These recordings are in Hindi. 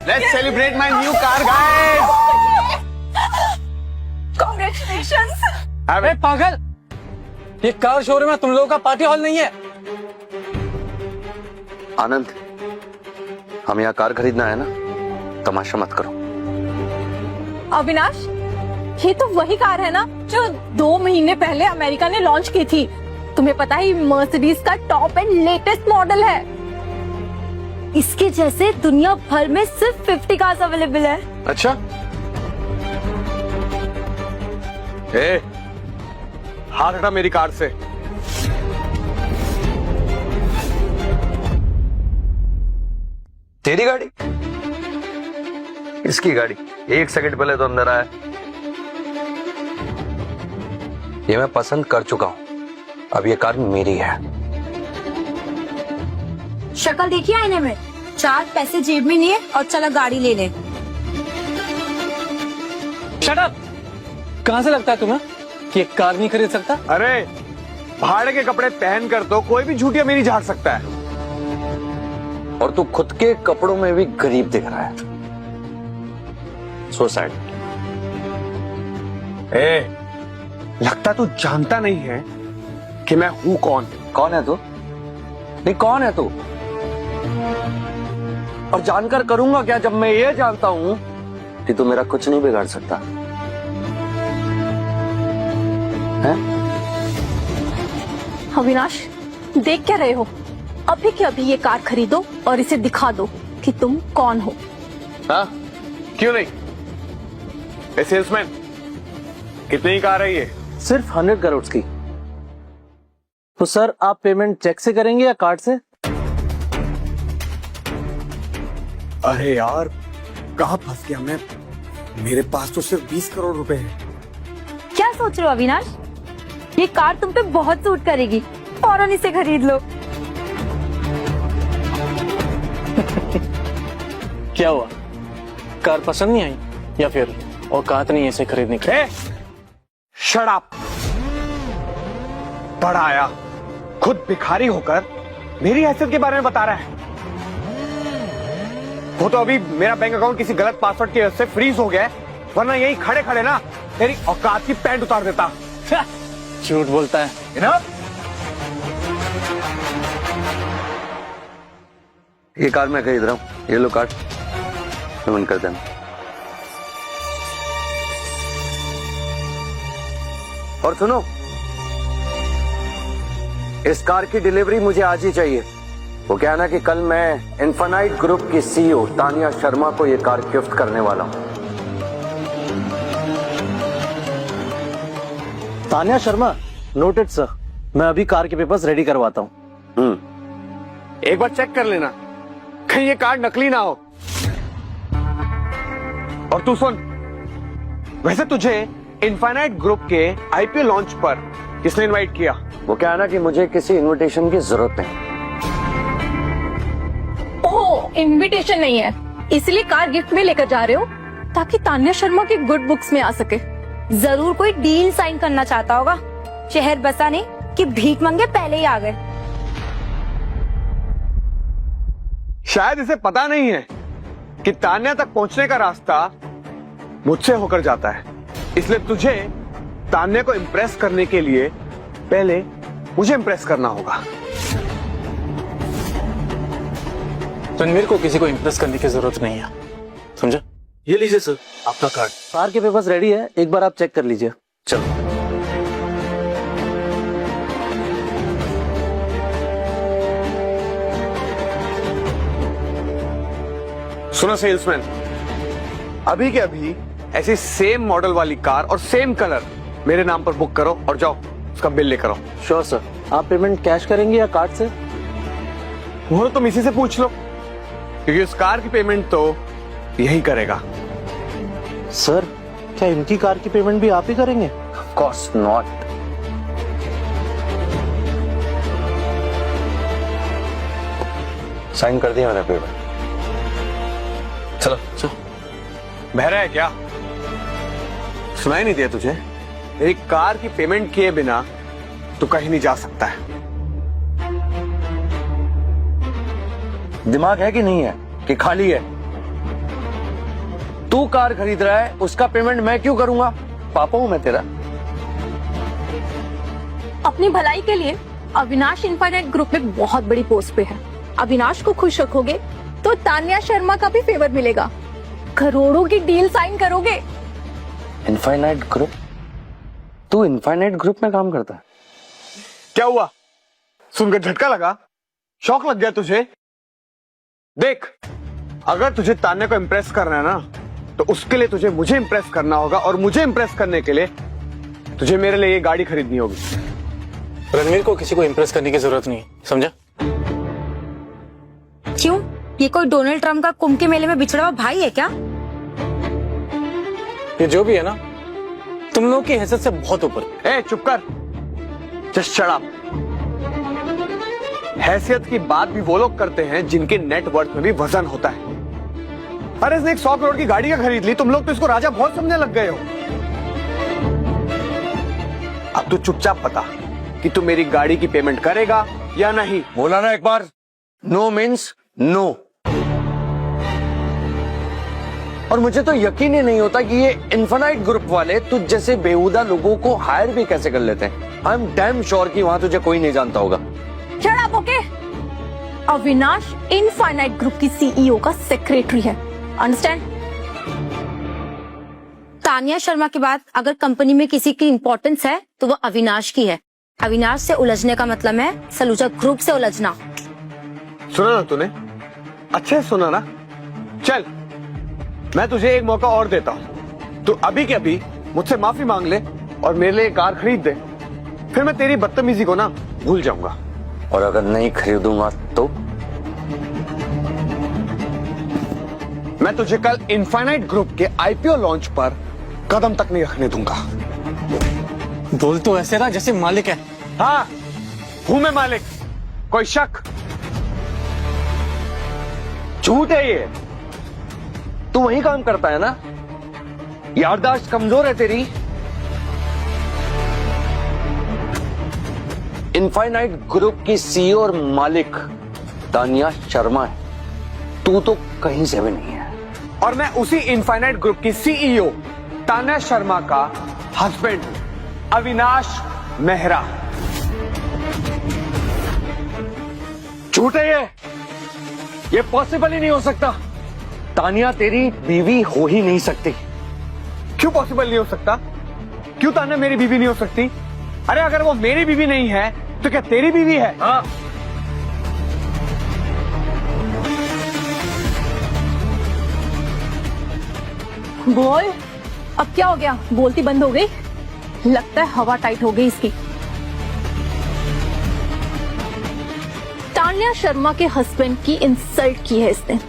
Let's celebrate my new car, guys. Congratulations. अरे पागल, ये कार शोरूम है, तुम लोगों का पार्टी हॉल नहीं है। आनंद, हम यहाँ कार खरीदना है ना, तमाशा मत करो। अविनाश, ये तो वही कार है ना जो 2 महीने पहले अमेरिका ने लॉन्च की थी। तुम्हें पता है मर्सिडीज का टॉप एंड लेटेस्ट मॉडल है। इसके जैसे दुनिया भर में सिर्फ 50 कार्स अवेलेबल है। अच्छा, ए, हाथ हटा मेरी कार से। तेरी गाड़ी? इसकी गाड़ी? 1 सेकंड पहले तो अंदर आया। ये मैं पसंद कर चुका हूं, अब ये कार मेरी है। शक्ल देखिए आईने में, 4 पैसे जेब में नहीं है और चला गाड़ी ले ले। Shut up! कहां से लगता है तुम्हें कि एक कार नहीं खरीद सकता? अरे, भाड़े के कपड़े पहनकर तो कोई भी झूठी अमीरी झाड़ सकता है। और तू खुद के कपड़ों में भी गरीब दिख रहा है। So sad. ए, लगता तू जानता नहीं है कि मैं हूं कौन। कौन है तू? नहीं, कौन है तू? और जानकर करूंगा क्या जब मैं ये जानता हूं कि तू मेरा कुछ नहीं बिगाड़ सकता है? अविनाश, देख क्या रहे हो? अभी के अभी ये कार खरीदो और इसे दिखा दो कि तुम कौन हो। हाँ, क्यों नहीं? ए सेल्समैन, कितनी की कार है ये? सिर्फ 100 करोड़ की। तो सर, आप पेमेंट चेक से करेंगे या कार्ड से? अरे यार, कहाँ फंस गया मैं? मेरे पास तो सिर्फ 20 करोड़ रुपए हैं। क्या सोच रहे हो अविनाश? ये कार तुम पे बहुत सूट करेगी, फौरन इसे खरीद लो। क्या हुआ, कार पसंद नहीं आई या फिर औकात नहीं है इसे खरीदने की? Shut up! बड़ा आया, खुद भिखारी होकर मेरी हैसियत के बारे में बता रहा है। वो तो अभी मेरा बैंक अकाउंट किसी गलत पासवर्ड की वजह से फ्रीज हो गया है, वरना यही खड़े खड़े ना तेरी औकात की पैंट उतार देता। झूठ बोलता है। ये कार मैं खरीद रहा हूँ, ये लो कार्ड, पेमेंट कर देना। और सुनो, इस कार की डिलीवरी मुझे आज ही चाहिए। वो क्या है ना कि कल मैं इन्फिनाइट ग्रुप की सीईओ तानिया शर्मा को ये कार गिफ्ट करने वाला हूं। Tania Sharma, noted sir. मैं अभी कार के पेपर्स रेडी करवाता हूँ। एक बार चेक कर लेना, कहीं ये कार्ड नकली ना हो। और तू सुन, वैसे तुझे इन्फिनाइट ग्रुप के आईपीओ लॉन्च पर किसने इनवाइट किया? वो क्या है ना कि मुझे किसी इनविटेशन की जरूरत नहीं। ओह, इनविटेशन नहीं है, इसलिए कार गिफ्ट में लेकर जा रहे हो ताकि तान्या शर्मा की गुड बुक्स में आ सके। जरूर कोई डील साइन करना चाहता होगा। शहर बसा नहीं कि भीख मंगे पहले ही आ गए। शायद इसे पता नहीं है कि तान्या तक पहुंचने का रास्ता मुझसे होकर जाता है, इसलिए तुझे तान्या को इम्प्रेस करने के लिए पहले मुझे इम्प्रेस करना होगा। रणवीर को किसी को इम्प्रेस करने की जरूरत नहीं है, समझा? ये लीजिए सर, आपका कार्ड। कार के पेपर्स रेडी है, एक बार आप चेक कर लीजिए। चलो। सुनो सेल्समैन, अभी के अभी ऐसी सेम मॉडल वाली कार और सेम कलर मेरे नाम पर बुक करो और जाओ उसका बिल लेकर आओ। Sure sir. आप पेमेंट कैश करेंगे या कार्ड से? वो तुम इसी से पूछ लो, क्योंकि उस कार की पेमेंट तो यही करेगा। सर, क्या इनकी कार की पेमेंट भी आप ही करेंगे? Of course not. साइन कर दिया मैंने पेपर। चलो चलो। बहरा है क्या? सुनाई नहीं दिया तुझे? मेरी कार की पेमेंट किए बिना तू कहीं नहीं जा सकता है। दिमाग है कि नहीं है कि खाली है? तू कार खरीद रहा है, उसका पेमेंट मैं क्यों करूंगा? पापा हूं मैं तेरा। अपनी भलाई के लिए अविनाश इनफाइनाइट ग्रुप में बहुत बड़ी पोस्ट पे है। अविनाश को खुश रखोगे तो तान्या शर्मा का भी फेवर मिलेगा। करोड़ों की डील साइन करोगे। Infinite group? तू इनफाइनाइट ग्रुप में काम करता है? क्या हुआ, सुनकर झटका लगा? शौक लग गया तुझे? देख, अगर तुझे तान्या को इम्प्रेस करना है ना, तो उसके लिए तुझे मुझे इम्प्रेस करना होगा, और मुझे इम्प्रेस करने के लिए तुझे मेरे लिए ये गाड़ी खरीदनी होगी। रणवीर को किसी को इम्प्रेस करने की जरूरत नहीं, समझा? क्यों? ये कोई डोनाल्ड ट्रम्प का कुंभ के मेले में बिछड़ा हुआ भाई है क्या? ये जो भी है ना, तुम लोगों की हैसियत से बहुत ऊपर। ए चुप कर, जस्ट शट अप। हैसियत की बात भी वो लोग करते हैं जिनके नेटवर्थ में भी वजन होता है। अरे इसने 100 करोड़ की गाड़ी का खरीद ली, तुम लोग तो इसको राजा बहुत समझने लग गए हो। अब तू चुपचाप बता कि तू मेरी गाड़ी की पेमेंट करेगा या नहीं। बोला ना एक बार, नो मीन्स नो। और मुझे तो यकीन ही नहीं होता कि ये इन्फिनाइट ग्रुप वाले तुझ जैसे बेहुदा लोगों को हायर भी कैसे कर लेते हैं। आई एम डैम श्योर कि वहां तुझे कोई नहीं जानता होगा। Shut up, okay? Avinash infinite group की सीईओ का सेक्रेटरी है, अंडरस्टैंड? तान्या शर्मा के बाद अगर कंपनी में किसी की इंपॉर्टेंस है तो वो अविनाश की है। अविनाश से उलझने का मतलब है सलूजा ग्रुप से उलझना। सुना ना तूने? अच्छे से सुना ना? चल, मैं तुझे एक मौका और देता हूं। तू अभी के अभी मुझसे माफी मांग ले और मेरे लिए कार खरीद दे, फिर मैं तेरी बदतमीजी को ना भूल जाऊंगा। और अगर नहीं खरीदूंगा तो? मैं तुझे कल इनफाइनाइट ग्रुप के आईपीओ लॉन्च पर कदम तक नहीं रखने दूंगा। बोल तो ऐसे रहा जैसे मालिक है। हाँ, हूं मैं मालिक, कोई शक? झूठ है ये। तू वही काम करता है ना? याददाश्त कमजोर है तेरी। इनफाइनाइट ग्रुप की सीईओ और मालिक तान्या शर्मा है, तू तो कहीं से भी नहीं है। और मैं उसी इनफाइनाइट ग्रुप की सीईओ तान्या शर्मा का हस्बैंड अविनाश मेहरा। झूठ है ये पॉसिबल ही नहीं हो सकता। तान्या तेरी बीवी हो ही नहीं सकती। क्यों पॉसिबल नहीं हो सकता? क्यों तान्या मेरी बीवी नहीं हो सकती? अरे अगर वो मेरी बीवी नहीं है तो क्या तेरी बीवी है? हाँ, बोल, अब क्या हो गया? बोलती बंद हो गई? लगता है हवा टाइट हो गई इसकी। तान्या शर्मा के हस्बैंड की इंसल्ट की है इसने,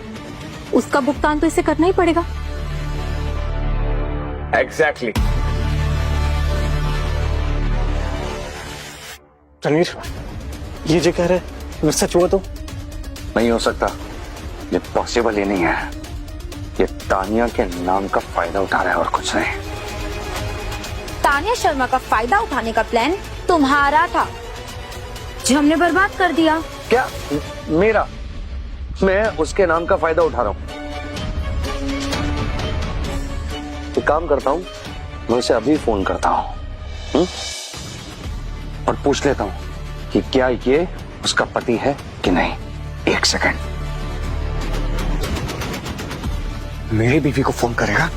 उसका भुगतान तो इसे करना ही पड़ेगा। एग्जैक्टली। रणवीर, ये जो कह रहे हैं सच हुआ तो? नहीं हो सकता, ये पॉसिबल ही नहीं है। ये तान्या के नाम का फायदा उठा रहा है और कुछ नहीं। तान्या शर्मा का फायदा उठाने का प्लान तुम्हारा था जो हमने बर्बाद कर दिया। क्या मेरा? मैं उसके नाम का फायदा उठा रहा हूं? एक काम करता हूं, मैं उसे अभी फोन करता हूं और पूछ लेता हूं कि क्या ये उसका पति है कि नहीं। एक सेकंड। मेरी बीवी को फोन करेगा?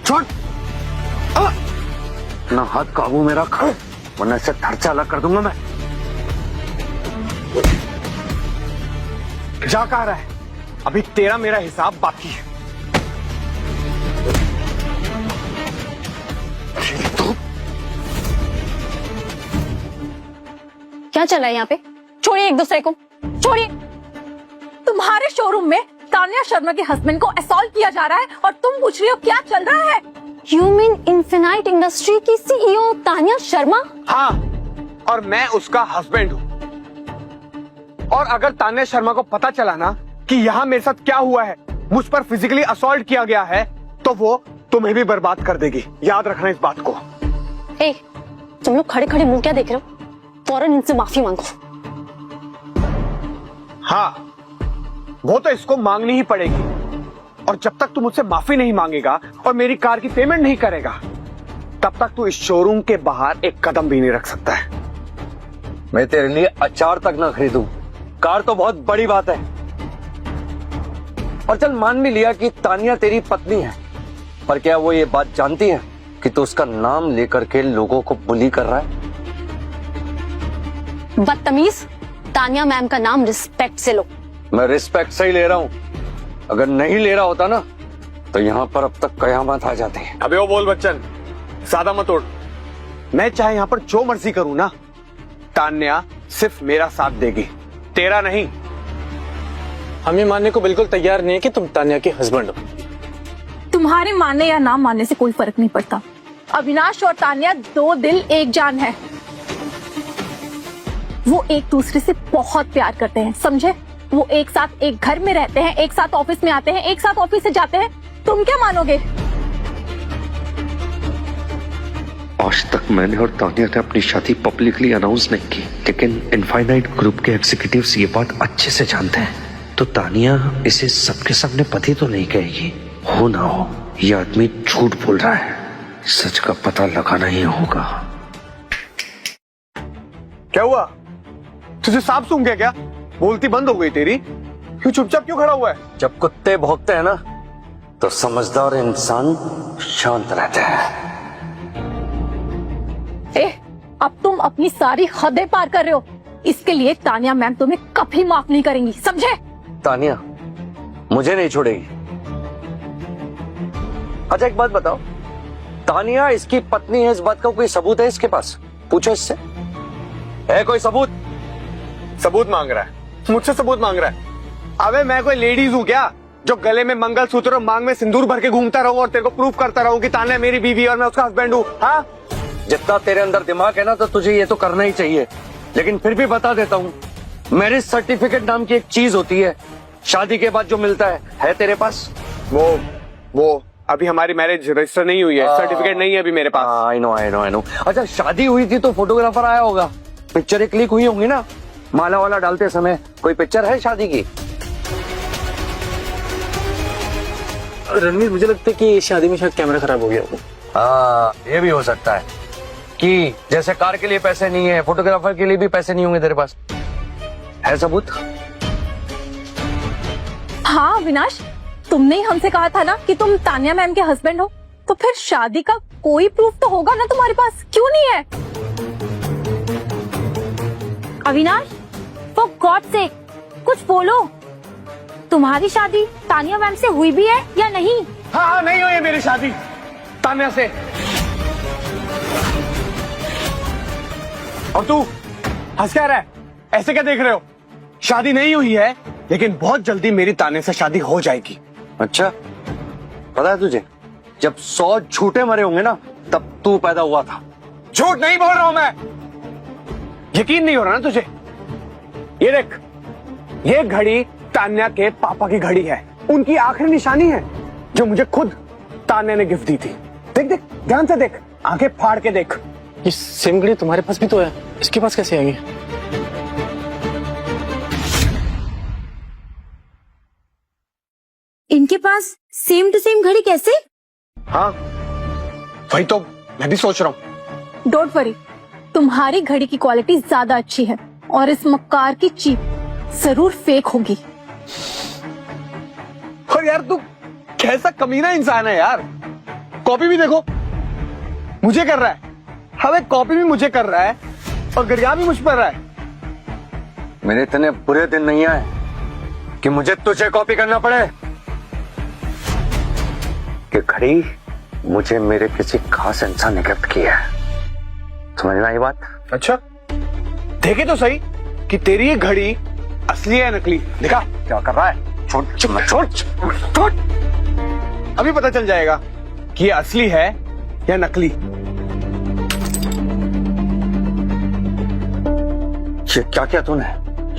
छोड़। ना हाथ काबू में रख, वरना इसे धरचा अलग कर दूंगा मैं। जा कहा रहा है? अभी तेरा मेरा हिसाब बाकी है। क्या चला है यहाँ पे? छोड़िए एक दूसरे को, छोड़िए। तुम्हारे शोरूम में तान्या शर्मा के हस्बैंड को असॉल्ट किया जा रहा है और तुम पूछ रही हो क्या चल रहा है? You mean इन्फिनाइट इंडस्ट्री की सीईओ तान्या शर्मा? हाँ, और मैं उसका हस्बैंड हूँ। और अगर तान्या शर्मा को पता चला ना कि यहाँ मेरे साथ क्या हुआ है, मुझ पर फिजिकली असॉल्ट किया गया है, तो वो तुम्हें भी बर्बाद कर देगी। याद रखना इस बात को। ए, तुम लोग खड़े खड़े मुंह क्या देख रहे हो? फौरन इनसे माफी मांगो। हाँ, वो तो इसको मांगनी ही पड़ेगी, और जब तक तू मुझसे माफी नहीं मांगेगा और मेरी कार की पेमेंट नहीं करेगा, तब तक तू इस शोरूम के बाहर एक कदम भी नहीं रख सकता है। मैं तेरे लिए अचार तक ना खरीदूं, कार तो बहुत बड़ी बात है। और चल मान भी लिया कि तानिया तेरी पत्नी है, पर क्या वो ये बात जानती है कि तू उसका नाम लेकर के लोगों को बुली कर रहा है? बदतमीज, तानिया मैम का नाम रिस्पेक्ट से लो। मैं रिस्पेक्ट से ही ले रहा हूं, अगर नहीं ले रहा होता ना तो यहाँ पर अब तक कयामत आ जाती है। अबे ओ बोल बच्चन, सादा मत उड़। मैं चाहे यहाँ पर जो मर्जी करूं ना, तान्या सिर्फ मेरा साथ देगी, तेरा नहीं। हम ये मानने को बिल्कुल तैयार नहीं है कि तुम तान्या के हस्बैंड हो। तुम्हारे मानने या ना मानने से कोई फर्क नहीं पड़ता। अविनाश और तान्या दो दिल एक जान है। वो एक दूसरे से बहुत प्यार करते हैं, समझे? वो एक साथ एक घर में रहते हैं, एक साथ ऑफिस में आते हैं, एक साथ ऑफिस से जाते हैं। तुम क्या मानोगे? आज तक मैंने और तानिया ने अपनी शादी पब्लिकली अनाउंस नहीं की, लेकिन इनफाइनाइट ग्रुप के एग्जीक्यूटिव्स ये बात अच्छे से जानते हैं, तो तानिया इसे सबके सामने पति तो नहीं कहेगी। हो ना हो, ये आदमी झूठ बोल रहा है, सच का पता लगाना ही होगा। क्या हुआ? तुझे सांप सूंघ गया क्या? बोलती बंद हो गई तेरी? क्यों चुपचाप क्यों खड़ा हुआ है? जब कुत्ते भौंकते हैं ना तो समझदार इंसान शांत रहते हैं। अब तुम अपनी सारी हदें पार कर रहे हो। इसके लिए तानिया मैम तुम्हें कभी माफ नहीं करेंगी, समझे? तानिया मुझे नहीं छोड़ेगी। अच्छा एक बात बताओ, तानिया इसकी पत्नी है, इस बात का कोई सबूत है इसके पास? पूछो इससे, है कोई सबूत? सबूत मांग रहा है, मुझसे सबूत मांग रहा है। अबे मैं कोई लेडीज हूँ क्या जो गले में मंगलसूत्र और मांग में सिंदूर भर के घूमता रहूं और तेरे को प्रूफ करता रहूं कि तान्या मेरी बीवी और मैं उसका हस्बैंड हूँ? हाँ, जितना तेरे अंदर दिमाग है ना तो तुझे ये तो करना ही चाहिए। लेकिन फिर भी बता देता हूँ, मैरिज सर्टिफिकेट नाम की एक चीज होती है, शादी के बाद जो मिलता है तेरे पास? वो अभी हमारी मैरिज रजिस्टर नहीं हुई है, सर्टिफिकेट नहीं है अभी मेरे पास। I know. अच्छा शादी हुई थी तो फोटोग्राफर आया होगा, पिक्चरें क्लिक हुई होंगी ना, माला वाला डालते समय। कोई पिक्चर है शादी की? रणवीर, मुझे लगता है कि शादी में शायद कैमरा खराब हो गया होगा। हाँ ये भी हो सकता है कि जैसे कार के लिए पैसे नहीं है, फोटोग्राफर के लिए भी पैसे नहीं होंगे तेरे पास। है सबूत? हाँ अविनाश, तुमने ही हमसे कहा था ना कि तुम तान्या मैम के हस्बैंड हो, तो फिर शादी का कोई प्रूफ तो होगा ना तुम्हारे पास, क्यों नहीं है? अविनाश, फॉर गॉड सेक कुछ बोलो। तुम्हारी शादी तानिया मैम से हुई भी है या नहीं? हाँ नहीं हुई है मेरी शादी तान्या से। और तू हंस क्या रहा है? ऐसे क्या देख रहे हो? शादी नहीं हुई है, लेकिन बहुत जल्दी मेरी तान्या से शादी हो जाएगी। अच्छा पता है तुझे, जब 100 झूठे मरे होंगे ना तब तू पैदा हुआ था। झूठ नहीं बोल रहा हूं मैं। यकीन नहीं हो रहा ना तुझे? ये देख, ये घड़ी तान्या के पापा की घड़ी है, उनकी आखिरी निशानी है जो मुझे खुद तान्या ने गिफ्ट दी थी। देख देख, ध्यान से देख, आंखें फाड़ के देख। ये सेम घड़ी तुम्हारे पास भी तो है, इसके पास कैसे आएगी? इनके पास सेम टू सेम घड़ी कैसे? हाँ वही तो मैं भी सोच रहा हूँ। डोंट वरी, तुम्हारी घड़ी की क्वालिटी ज्यादा अच्छी है और इस मक्कार की चीप जरूर फेक होगी। और यार तू कैसा कमीना इंसान है यार। कॉपी भी देखो मुझे कर रहा है, हमें कॉपी भी मुझे कर रहा है और गरिया भी मुझ पर रहा है। मेरे इतने बुरे दिन नहीं आए कि मुझे तुझे कॉपी करना पड़े। कि घड़ी मुझे मेरे किसी खास इंसान ने गिफ्ट की है, समझ में आई बात? अच्छा देखे तो सही कि तेरी ये घड़ी असली है नकली। दिखा क्या कर रहा है? छोड़। अभी पता चल जाएगा कि ये असली है या नकली। ये क्या किया तूने?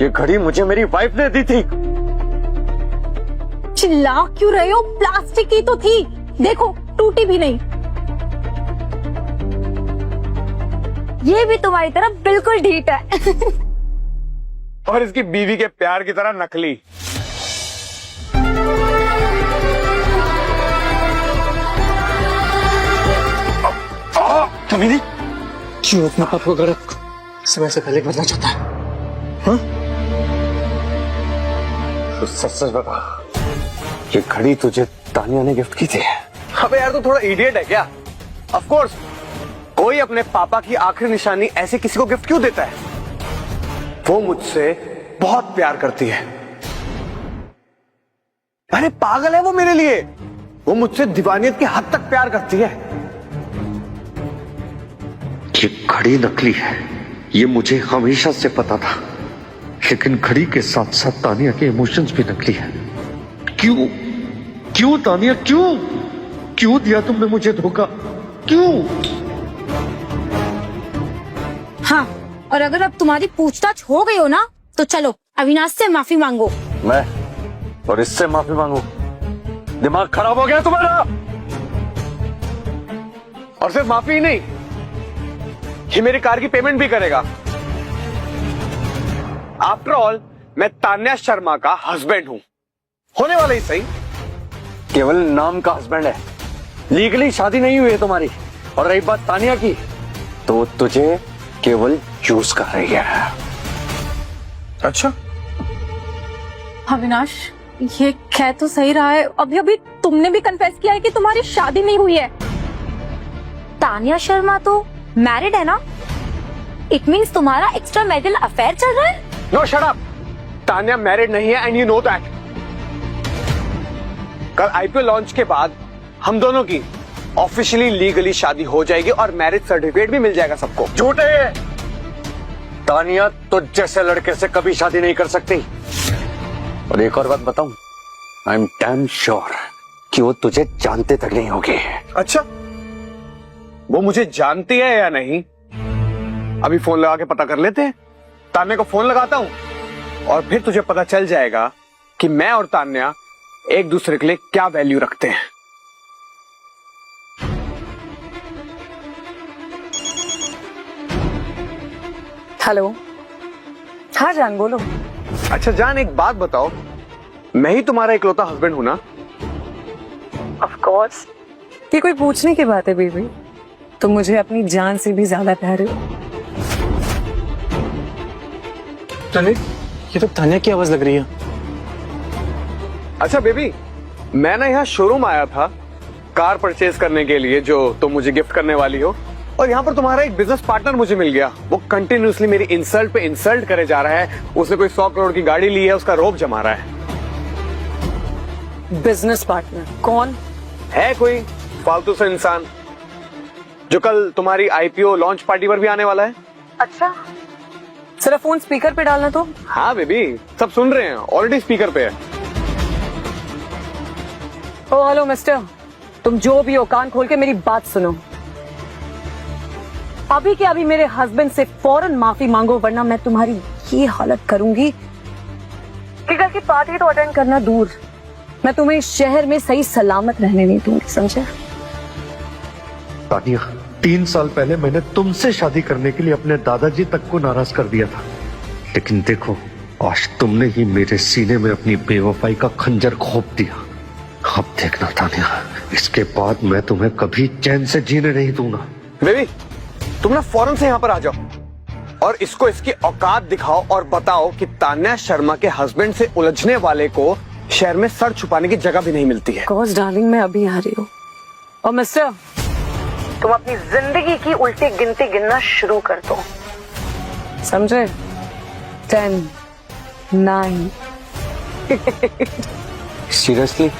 ये घड़ी मुझे मेरी वाइफ ने दी थी। चिल्ला क्यों रहे हो? प्लास्टिक की तो थी, देखो टूटी भी नहीं। ये भी तुम्हारी तरह बिल्कुल ढीठ है। और इसकी बीवी के प्यार की तरह नकली। कमीने, क्यों अपने पाप को गलत समय से पहले बदलना चाहता है? हाँ? तो सच सच बता, ये घड़ी तुझे तानिया ने गिफ्ट की थी? अबे यार, तू थोड़ा इडियट है क्या? ऑफ कोर्स, कोई अपने पापा की आखिरी निशानी ऐसे किसी को गिफ्ट क्यों देता है? वो मुझसे बहुत प्यार करती है। अरे पागल है वो मेरे लिए। वो मुझसे दीवानियत की हद तक प्यार करती है। ये घड़ी नकली है, ये मुझे हमेशा से पता था, लेकिन घड़ी के साथ साथ तानिया के इमोशंस भी नकली है। क्यों क्यों तानिया, क्यों क्यों दिया तुमने मुझे धोखा, क्यों? हाँ, और अगर अब तुम्हारी पूछताछ हो गई हो ना, तो चलो अविनाश से माफी मांगो। मैं और इससे माफी मांगू? दिमाग खराब हो गया तुम्हारा? और सिर्फ माफी ही नहीं, ये मेरी कार की पेमेंट भी करेगा। आफ्टर ऑल, मैं तान्या शर्मा का हस्बैंड हूं, होने वाला ही सही। केवल नाम का हस्बैंड है, लीगली शादी नहीं हुई है तुम्हारी। और रही बात तानिया की, तो तुझे केवल चूज कर रही है। अच्छा, अविनाश, ये कह तो सही रहा है। अभी अभी तुमने भी कन्फेस किया है कि तुम्हारी शादी नहीं हुई है। तानिया शर्मा तो मैरिड है ना? इट मीन्स तुम्हारा एक्स्ट्रा मैरिटल अफेयर चल रहा है? No, shut up. Tanya married नहीं है एंड यू नो दैट। कल आईपीओ लॉन्च के बाद हम दोनों की ऑफिशियली लीगली शादी हो जाएगी और मैरिज सर्टिफिकेट भी मिल जाएगा सबको। झूठे! तानिया तो जैसे लड़के से कभी शादी नहीं कर सकती। और एक और बात बताऊं, आई एम डैम श्योर कि वो तुझे जानते तक नहीं होगी। अच्छा, वो मुझे जानती है या नहीं, अभी फोन लगा के पता कर लेते हैं। तान्या को फोन लगाता हूं और फिर तुझे पता चल जाएगा कि मैं और तान्या एक दूसरे के लिए क्या वैल्यू रखते हैं। हेलो। हाँ जान, बोलो। अच्छा जान, एक बात बताओ, मैं ही तुम्हारा इकलौता हस्बैंड हूं ना? Of course. ये कोई पूछने की बात है बेबी? तुम मुझे अपनी जान से भी ज्यादा प्यारे हो। चलिए, ये तो तानिया की आवाज लग रही है। अच्छा बेबी, मैं ना यहाँ शोरूम आया था कार परचेज करने के लिए जो तुम मुझे गिफ्ट करने वाली हो, और यहाँ पर तुम्हारा एक बिजनेस पार्टनर मुझे मिल गया। वो कंटिन्यूअसली मेरी इंसल्ट पे इंसल्ट करे जा रहा है। उसने कोई 100 करोड़ की गाड़ी ली है, उसका रोब जमा रहा है। बिजनेस पार्टनर कौन है? कोई फालतू सा इंसान जो कल तुम्हारी आईपीओ लॉन्च पार्टी पर भी आने वाला है। अच्छा, जरा फोन स्पीकर पे डालना तो। हाँ बेबी, सब सुन रहे हैं, ऑलरेडी स्पीकर पे है। ओ हेलो मिस्टर, तुम जो भी हो कान खोल के मेरी बात सुनो। अभी के अभी मेरे हस्बैंड से फौरन माफी मांगो, वरना मैं तुम्हारी ये हालत करूंगी कि कल की पार्टी तो अटेंड करना दूर, मैं तुम्हें इस शहर में सही सलामत रहने नहीं दूंगी, समझे? तानिया, 3 साल पहले मैंने तुमसे शादी करने के लिए अपने दादाजी तक को नाराज कर दिया था, लेकिन देखो आज तुमने ही मेरे सीने में अपनी बेवफाई का खंजर घोंप दिया। अब देखना तानिया, इसके बाद मैं तुम्हें कभी चैन से जीने नहीं दूंगा। बेबी, तुम ना फौरन से यहाँ पर आ जाओ और इसको इसकी औकात दिखाओ और बताओ कि तान्या शर्मा के हस्बैंड से उलझने वाले को शहर में सर छुपाने की जगह भी नहीं मिलती है। कोर्स डार्लिंग, मैं अभी आ रही हूँ। और मिस्टर, तुम अपनी जिंदगी की उल्टी गिनती गिनना शुरू कर दो, समझे? 10, 9। सीरियसली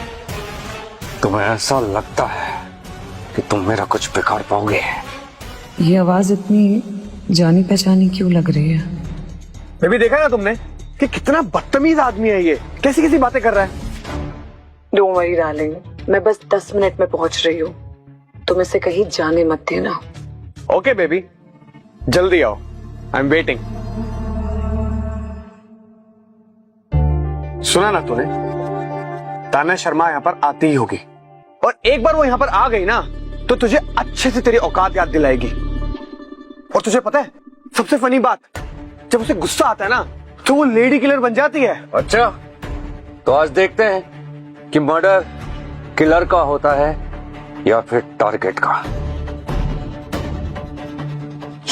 तुम्हें ऐसा लगता है कि तुम मेरा कुछ बिगाड़ पाओगे? ये आवाज इतनी जानी पहचानी क्यों लग रही है? बेबी, देखा ना तुमने कि कितना बदतमीज आदमी है ये, कैसी कैसी बातें कर रहा है। डोंट वरी डार्लिंग, मैं बस 10 मिनट में पहुंच रही हूँ, तुम इसे कहीं जाने मत देना। ओके बेबी, जल्दी आओ, आई एम वेटिंग। सुना ना तूने, तान्या शर्मा यहाँ पर आती ही होगी, और एक बार वो यहाँ पर आ गई ना तो तुझे अच्छे से तेरी औकात याद दिलाएगी। और तुझे पता है सबसे फनी बात, जब उसे गुस्सा आता है ना तो वो लेडी किलर बन जाती है। अच्छा, तो आज देखते हैं कि मर्डर किलर का होता है या फिर टारगेट का।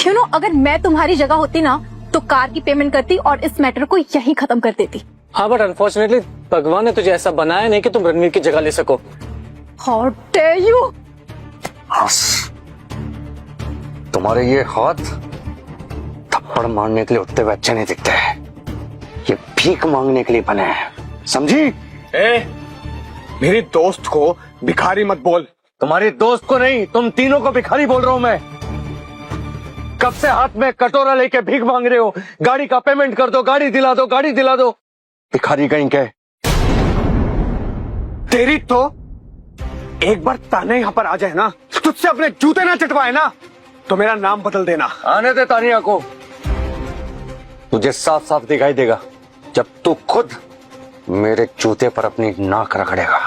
यू नो, अगर मैं तुम्हारी जगह होती ना तो कार की पेमेंट करती और इस मैटर को यहीं खत्म कर देती। हाँ बट अनफॉर्चुनेटली भगवान ने तुझे ऐसा बनाया नहीं कि तुम रणवीर की जगह ले सको। How dare you. हंस, तुम्हारे ये हाथ थप्पड़ मारने के लिए उतने हुए अच्छे नहीं दिखते हैं, ये भीख मांगने के लिए बने हैं, समझी? मेरी दोस्त को भिखारी मत बोल। तुम्हारी दोस्त को नहीं, तुम तीनों को भिखारी बोल रहा हूं मैं। कब से हाथ में कटोरा लेके भीख मांग रहे हो, गाड़ी का पेमेंट कर दो, गाड़ी दिला दो, गाड़ी दिला दो। भिखारी कहीं के। तेरी तो एक बार ताने यहाँ पर आ जाए ना, तुझसे अपने जूते ना चटवाए ना, तो मेरा नाम बदल देना। आने दे तानिया को, तुझे साफ साफ दिखाई देगा जब तू खुद मेरे जूते पर अपनी नाक रगड़ेगा।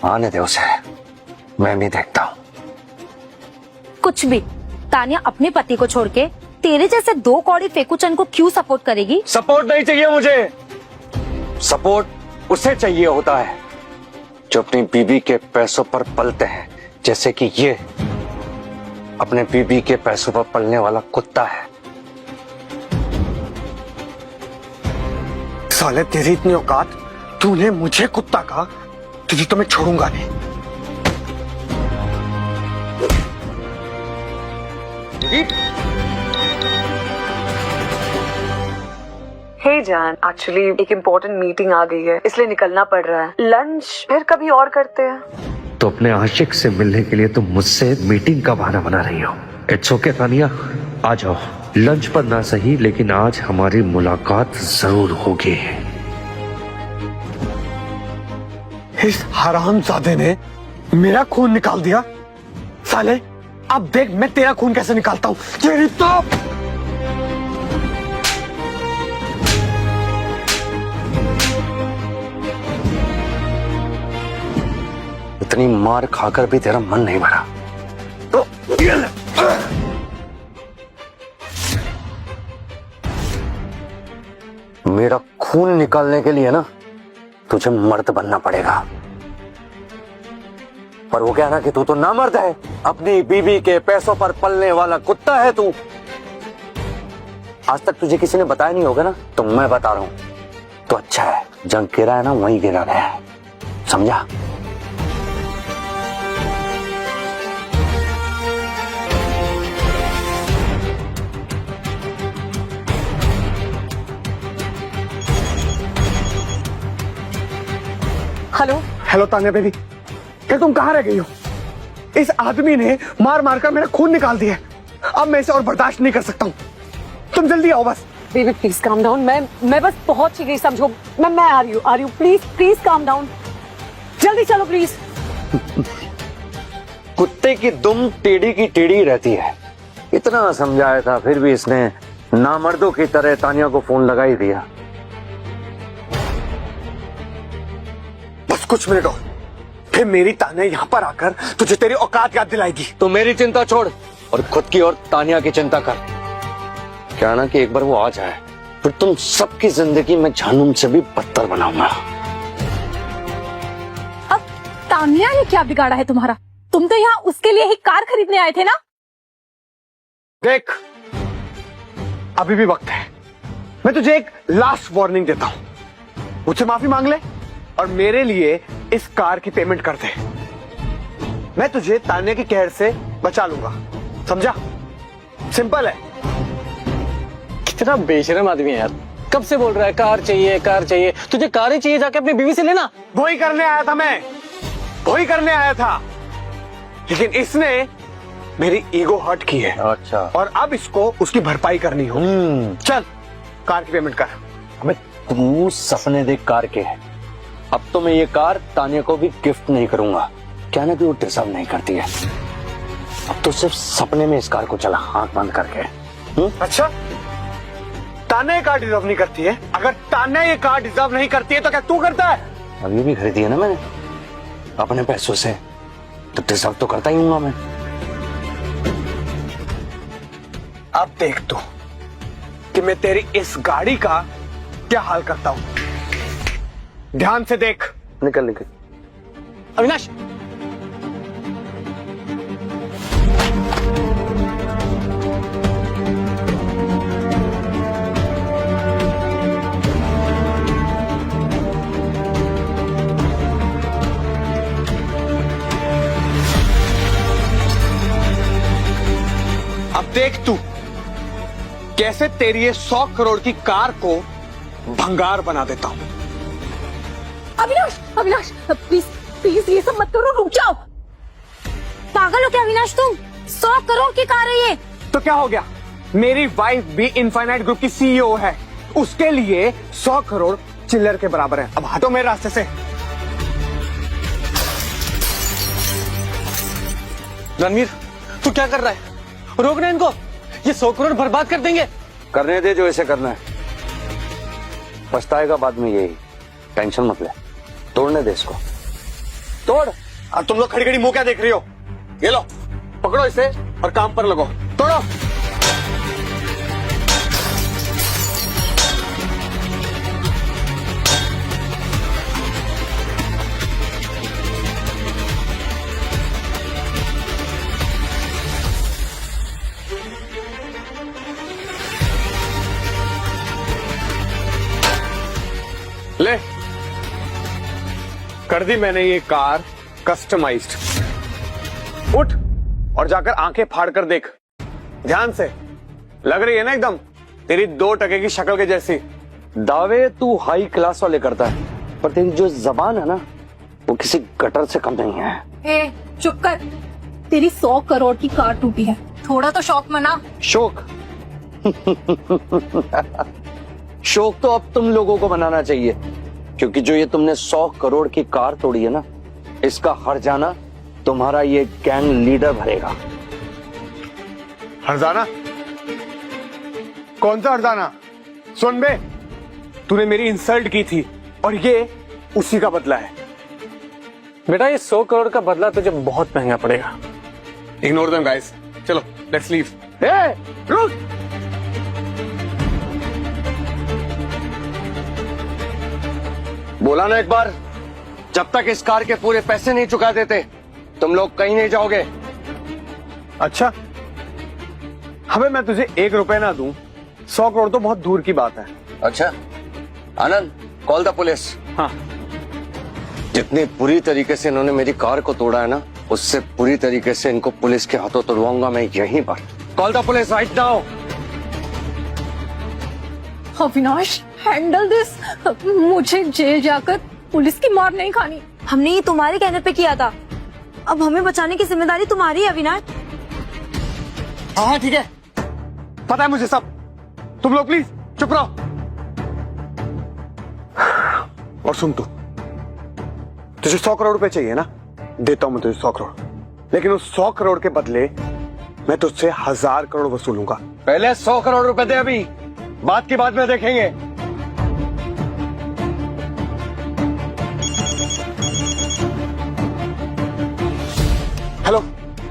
आने दे उसे, मैं भी देखता हूं। कुछ भी, तानिया अपने पति को छोड़ के तेरे जैसे दो कौड़ी फेकुचन को क्यों सपोर्ट करेगी? सपोर्ट नहीं चाहिए मुझे, सपोर्ट उसे चाहिए होता है जो अपनी बीबी के पैसों पर पलते हैं, जैसे कि ये अपने बीबी के पैसों पर पलने वाला कुत्ता है। साले तेरी इतनी औकात, तूने मुझे कुत्ता कहा, तुझे तो मैं छोड़ूंगा नहीं। हे जान, एक्चुअली एक इम्पोर्टेंट मीटिंग आ गई है, इसलिए निकलना पड़ रहा है। लंच फिर कभी और करते हैं। तो अपने आशिक से मिलने के लिए तुम मुझसे मीटिंग का बहाना बना रही हो। इट्स ओके तानिया, आ जाओ। लंच पर ना सही, लेकिन आज हमारी मुलाकात जरूर होगी। इस हरामजादे ने मेरा खून निकाल दिया। साले, अब देख मैं तेरा खून कैसे निकालता हूँ। तेरी तो इतनी मार खाकर भी तेरा मन नहीं भरा तो ये ले। मेरा खून निकालने के लिए ना तुझे मर्द बनना पड़ेगा। पर वो क्या ना कि तू तो नामर्द है, अपनी बीबी के पैसों पर पलने वाला कुत्ता है तू। आज तक तुझे किसी ने बताया नहीं होगा ना, तो मैं बता रहा हूं। तो अच्छा है, जंग गिरा है ना वहीं गिरा है, समझा? हेलो हेलो तान्या बेबी, क्या तुम कहाँ रह गई हो? इस आदमी ने मार मार कर मेरा खून निकाल दिया है। अब मैं इसे और बर्दाश्त नहीं कर सकता हूँ। तुम जल्दी आओ बस। बेबी प्लीज काम डाउन, मैं बस पहुंच ही गई, समझो। मैं आ रही हूँ, प्लीज काम डाउन, जल्दी चलो प्लीज। कुत्ते की दुम टेढ़ी की टेढ़ी रहती है। इतना समझाया था, फिर भी इसने नामर्दों की तरह तानिया को फोन लगा ही दिया। बस कुछ मिनट और, फिर मेरी तान्या यहाँ पर आकर तुझे तेरी औकात याद दिलाएगी। तो मेरी चिंता छोड़ और खुद की और तानिया की चिंता कर। क्या ना कि एक बार वो आ जाए, फिर तुम सबकी जिंदगी में जहन्नुम से भी बदतर बनाऊंगा। अब तानिया ने क्या बिगाड़ा है तुम्हारा? तुम तो यहाँ उसके लिए ही कार खरीदने आए थे ना? देख, अभी भी वक्त है। मैं तुझे एक लास्ट वार्निंग देता हूँ, मुझसे माफी मांग ले और मेरे लिए इस कार की पेमेंट कर दे। मैं तुझे तान्या की कहर से बचा लूंगा, समझा? सिंपल है। कितना बेशरम आदमी है यार, कब से बोल रहा है कार चाहिए कार चाहिए। तुझे कार ही चाहिए, जाके अपनी बीवी से लेना। वही करने आया था मैं, वही करने आया था, लेकिन इसने मेरी ईगो हर्ट की है। अच्छा, और अब इसको उसकी भरपाई करनी हो। चल कार की पेमेंट कर। अबे तू सपने देख कार के है। अब तो मैं ये कार तानिया को भी गिफ्ट नहीं करूंगा, क्या ना कि वो डिजर्व नहीं करती है। अब तो सिर्फ सपने में इस कार को चला, आंख बंद करके। अच्छा, तान्या ये कार डिजर्व नहीं करती है? अगर तान्या ये कार डिजर्व नहीं करती है तो क्या तू करता है? अभी भी खरीदी है ना मैंने अपने पैसों से, तो डिजर्व तो करता ही हूँ मैं। अब देख तू कि मैं तेरी इस गाड़ी का क्या हाल करता हूं। ध्यान से देख। निकल निकल। अविनाश देख तू कैसे तेरी ये 100 करोड़ की कार को भंगार बना देता हूं। अविनाश अविनाश प्लीज प्लीज ये सब मत करो, रुक जाओ। पागल हो क्या अविनाश तुम? 100 करोड़ की कार है ये। तो क्या हो गया, मेरी वाइफ भी इनफाइनाइट ग्रुप की सीईओ है, उसके लिए 100 करोड़ चिल्लर के बराबर है। अब हटो मेरे रास्ते से। रणवीर तू क्या कर रहा है? रोक ना इनको, ये 100 करोड़ बर्बाद कर देंगे। करने दे जो इसे करना है, पछताएगा बाद में यही, टेंशन मत ले। तोड़ने दे इसको, तोड़। अब तुम लोग खड़ी खड़ी मुंह क्या देख रही हो? ये लो पकड़ो इसे और काम पर लगो, तोड़ो। ले, कर दी मैंने ये कार कस्टमाइज्ड। उठ और जाकर आंखें फाड़ कर देख ध्यान से। लग रही है ना एकदम तेरी 2 टके की शक्ल के जैसी। दावे तू हाई क्लास वाले करता है, पर तेरी जो जबान है ना वो किसी गटर से कम नहीं है। ए चुप कर, तेरी 100 करोड़ की कार टूटी है, थोड़ा तो शौक मना। शोक शोक तो अब तुम लोगों को बनाना चाहिए, क्योंकि जो ये तुमने 100 करोड़ की कार तोड़ी है ना, इसका हर्जाना तुम्हारा ये गैंग लीडर भरेगा। हरजाना? कौन सा हरजाना? सुन बे, तूने मेरी इंसल्ट की थी और ये उसी का बदला है। बेटा ये 100 करोड़ का बदला तुझे बहुत महंगा पड़ेगा। इग्नोर देम गाइस, चलो लेट्स लीव। ए, रुक। बोला ना एक बार, जब तक इस कार के पूरे पैसे नहीं चुका देते तुम लोग कहीं नहीं जाओगे। अच्छा, हमें मैं तुझे 1 रुपए ना दूं, 100 करोड़ तो बहुत दूर की बात है। अच्छा आनंद, कॉल द पुलिस। हाँ। जितनी बुरी तरीके से इन्होंने मेरी कार को तोड़ा है ना, उससे बुरी तरीके से इनको पुलिस के हाथों तोड़वाऊंगा मैं यहीं पर। Call the police right now. Avinash handle this, मुझे जेल जाकर पुलिस की मार नहीं खानी। हमने ये तुम्हारे कहने पे किया था, अब हमें बचाने की जिम्मेदारी तुम्हारी है अविनाश। हाँ ठीक है, पता है मुझे सब। तुम लोग प्लीज चुप रहो। और सुन तू, तुझे 100 करोड़ रुपए चाहिए ना, देता हूं मैं तुझे 100 करोड़, लेकिन उस 100 करोड़ के बदले मैं तुझसे 1000 करोड़ वसूलूंगा। पहले 100 करोड़ रुपए दे, अभी बात की बाद में देखेंगे। हेलो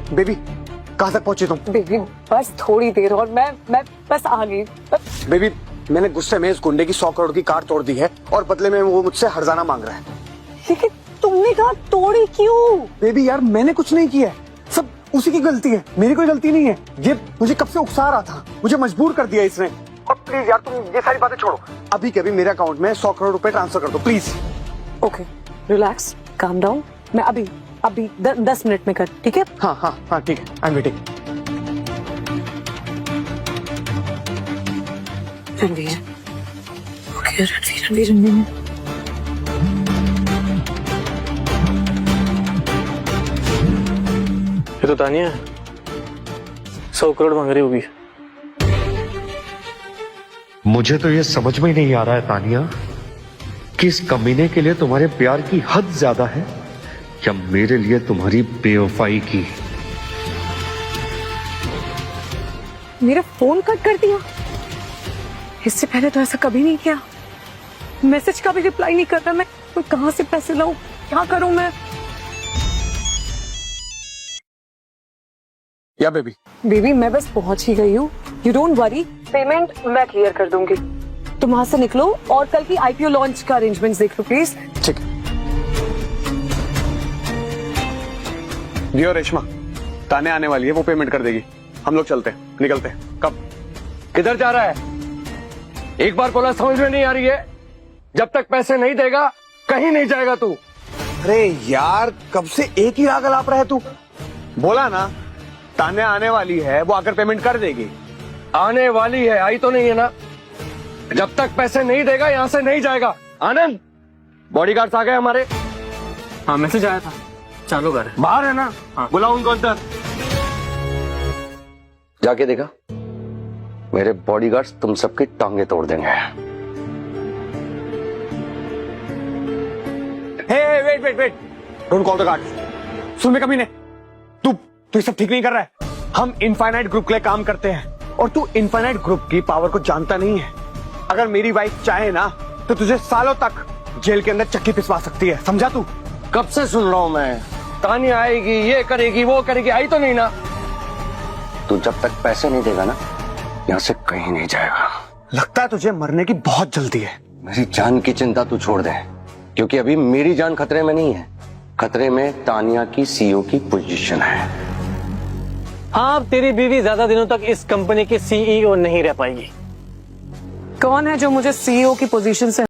बेबी, कहां तक पहुंचे तुम? बेबी बस थोड़ी देर और मैं बस आ गई। बेबी, मैंने गुस्से में इस गुंडे की 100 करोड़ की कार तोड़ दी है और बदले में वो मुझसे हर्जाना मांग रहा है। लेकिन तुमने कहा तोड़ी क्यों? बेबी यार, मैंने कुछ नहीं किया है, सब उसी की गलती है, मेरी कोई गलती नहीं है। ये मुझे कब से उकसा रहा था, मुझे मजबूर कर दिया इसने। और प्लीज यार, तुम ये सारी बातें छोड़ो, अभी के अभी मेरे अकाउंट में 100 करोड़ रुपए ट्रांसफर कर दो please. Okay relax, calm down. मैं अभी 10 मिनट में कर, ठीक है? हाँ हाँ हाँ ठीक है, I am waiting. Ranveer, okay Ranveer. ये तो तानिया 100 करोड़ मांग रही होगी। मुझे तो ये समझ में ही नहीं आ रहा है तानिया, कि इस कमीने के लिए तुम्हारे प्यार की हद ज्यादा है या मेरे लिए तुम्हारी बेवफाई की। मेरा फोन कट कर दिया, इससे पहले तो ऐसा कभी नहीं किया। मैसेज का भी रिप्लाई नहीं करता। मैं कहां से पैसे लाऊं, क्या करूं मैं? या बेबी? बेबी मैं बस पहुंच ही गई हूँ, यू डोंट वरी, पेमेंट मैं क्लियर कर दूंगी। तुम वहां से निकलो और कल की IPO लॉन्च का अरेंजमेंट्स देख लो प्लीज। ठीक है। डियर रेशमा, ताने आने वाली है, वो पेमेंट कर देगी। हम लोग चलते हैं, निकलते हैं। कब? किधर जा रहा है? एक बार बोला समझ में नहीं आ रही है? जब तक पैसे नहीं देगा कहीं नहीं जाएगा तू। अरे यार, कब से एक ही राग अलाप रहा है तू। बोला ना तान्या आने वाली है, वो आकर पेमेंट कर देगी। आने वाली है, आई तो नहीं है ना? जब तक पैसे नहीं देगा यहाँ से नहीं जाएगा। आनंद, बॉडीगार्ड्स आ गए हमारे। हाँ मैसेज आया था, चालू कर। बाहर है ना? हाँ। बुलाओ उनको अंदर। जाके देखा, मेरे बॉडीगार्ड्स तुम सबकी टांगे तोड़ देंगे। Hey wait wait wait, don't call the guards. सुन में कमी ने, तू ये सब ठीक नहीं कर रहा है। हम इनफाइनाइट ग्रुप के लिए काम करते हैं और तू इनफाइनाइट ग्रुप की पावर को जानता नहीं है। अगर मेरी वाइफ चाहे ना तो तुझे सालों तक जेल के अंदर चक्की पिसवा सकती है, समझा तू? कब से सुन रहा हूं मैं, तानिया आएगी, ये करेगी, वो करेगी, आई तो नहीं ना? तू जब तक पैसे नहीं देगा ना, यहाँ से कहीं नहीं जाएगा। लगता है तुझे मरने की बहुत जल्दी है। मेरी जान की चिंता तू छोड़ दे, क्योंकि अभी मेरी जान खतरे में नहीं है, खतरे में तानिया की सीईओ की पोजीशन है। हाँ अब तेरी बीवी ज्यादा दिनों तक इस कंपनी की सीईओ नहीं रह पाएगी। कौन है जो मुझे सीईओ की पोजीशन से